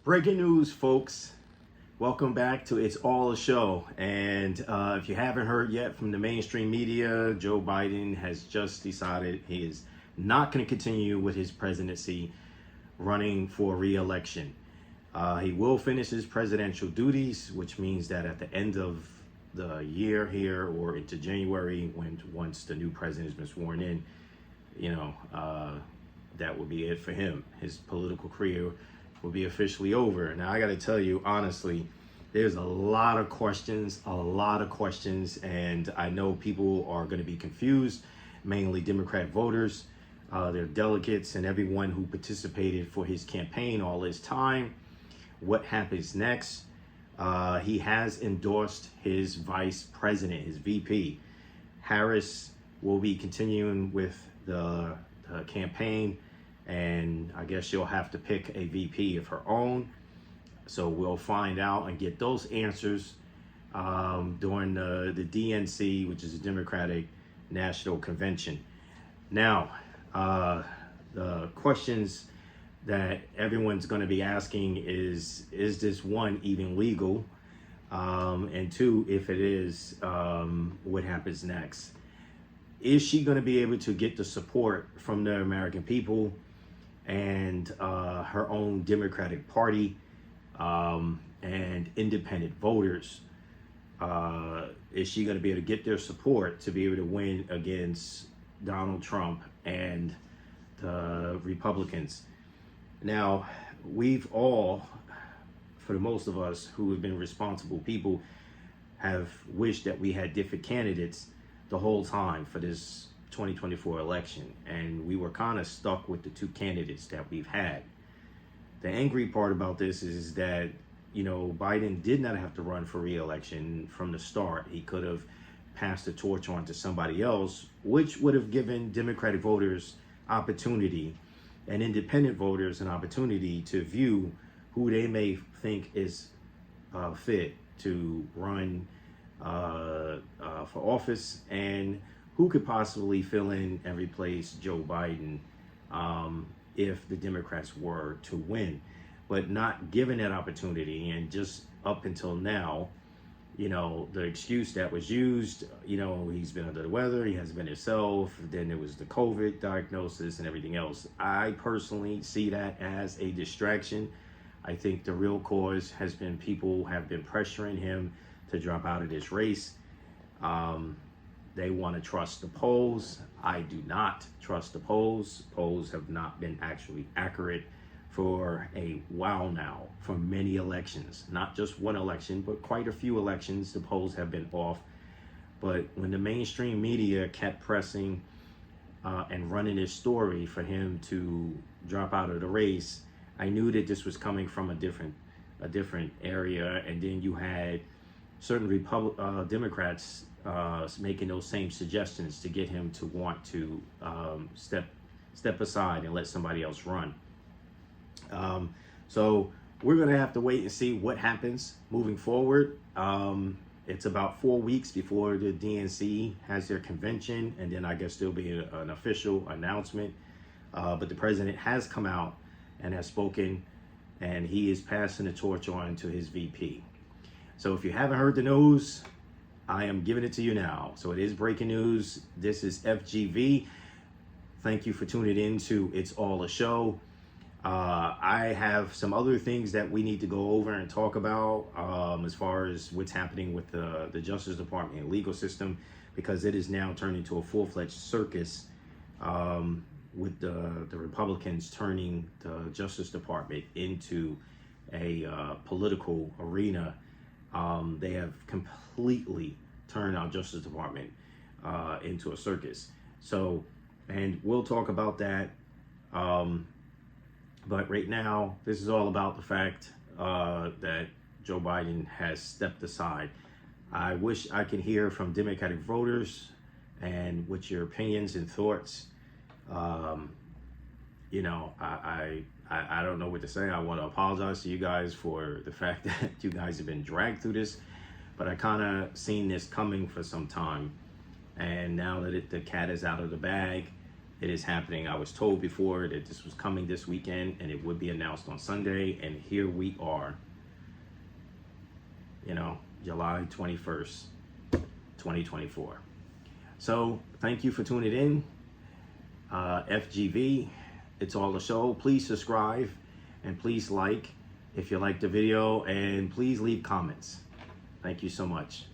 Breaking news, folks. Welcome back to It's All a Show. And if you haven't heard yet from the mainstream media, Joe Biden has just decided he is not going to continue with his presidency running for re-election. He will finish his presidential duties, which means that at the end of the year here or into January, once the new president has been sworn in, that will be it for him. His political career will be officially over. Now, I got to tell you, honestly, there's a lot of questions, and I know people are going to be confused, mainly Democrat voters, their delegates, and everyone who participated for his campaign all this time. What happens next? He has endorsed his vice president, his VP. Harris will be continuing with the campaign, and I guess she'll have to pick a VP of her own. So we'll find out and get those answers during the DNC, which is the Democratic National Convention. Now, the questions that everyone's going to be asking is this, one, even legal? And two, if it is, what happens next? Is she going to be able to get the support from the American people and her own Democratic Party and independent voters? Is she going to be able to get their support to be able to win against Donald Trump and the Republicans? Now, we've all, for the most of us who have been responsible people, have wished that we had different candidates the whole time for this 2024 election, and we were kind of stuck with the two candidates that we've had. The angry part about this is that, Biden did not have to run for re-election from the start. He could have passed the torch on to somebody else, which would have given Democratic voters opportunity and independent voters an opportunity to view who they may think is fit to run for office and who could possibly fill in and replace Joe Biden if the Democrats were to win. But not given that opportunity, and just up until now, the excuse that was used, he's been under the weather, he hasn't been himself, then there was the COVID diagnosis and everything else. I personally see that as a distraction. I think the real cause has been people have been pressuring him to drop out of this race. They want to trust the polls. I do not trust the polls. Polls have not been actually accurate for a while now, for many elections. Not just one election, but quite a few elections, the polls have been off. But when the mainstream media kept pressing and running this story for him to drop out of the race, I knew that this was coming from a different area. And then you had certain Democrats making those same suggestions to get him to want to step aside and let somebody else run. So we're going to have to wait and see what happens moving forward. It's about 4 weeks before the DNC has their convention, and then I guess there'll be an official announcement. But the president has come out and has spoken, and he is passing the torch on to his VP. So if you haven't heard the news, I am giving it to you now. So it is breaking news. This is FGV. Thank you for tuning in to It's All a Show. I have some other things that we need to go over and talk about as far as what's happening with the Justice Department and legal system, because it is now turned into a full-fledged circus with the Republicans turning the Justice Department into a political arena. They have completely turned our Justice Department into a circus. So, and we'll talk about that. But right now, this is all about the fact that Joe Biden has stepped aside. I wish I could hear from Democratic voters and what your opinions and thoughts. I don't know what to say. I want to apologize to you guys for the fact that you guys have been dragged through this, but I kind of seen this coming for some time. And now that the cat is out of the bag, It is happening. I was told before that this was coming this weekend and it would be announced on Sunday. And here we are, July 21st, 2024. So thank you for tuning in. FGV, it's all a show. Please subscribe and please like if you like the video, and please leave comments. Thank you so much.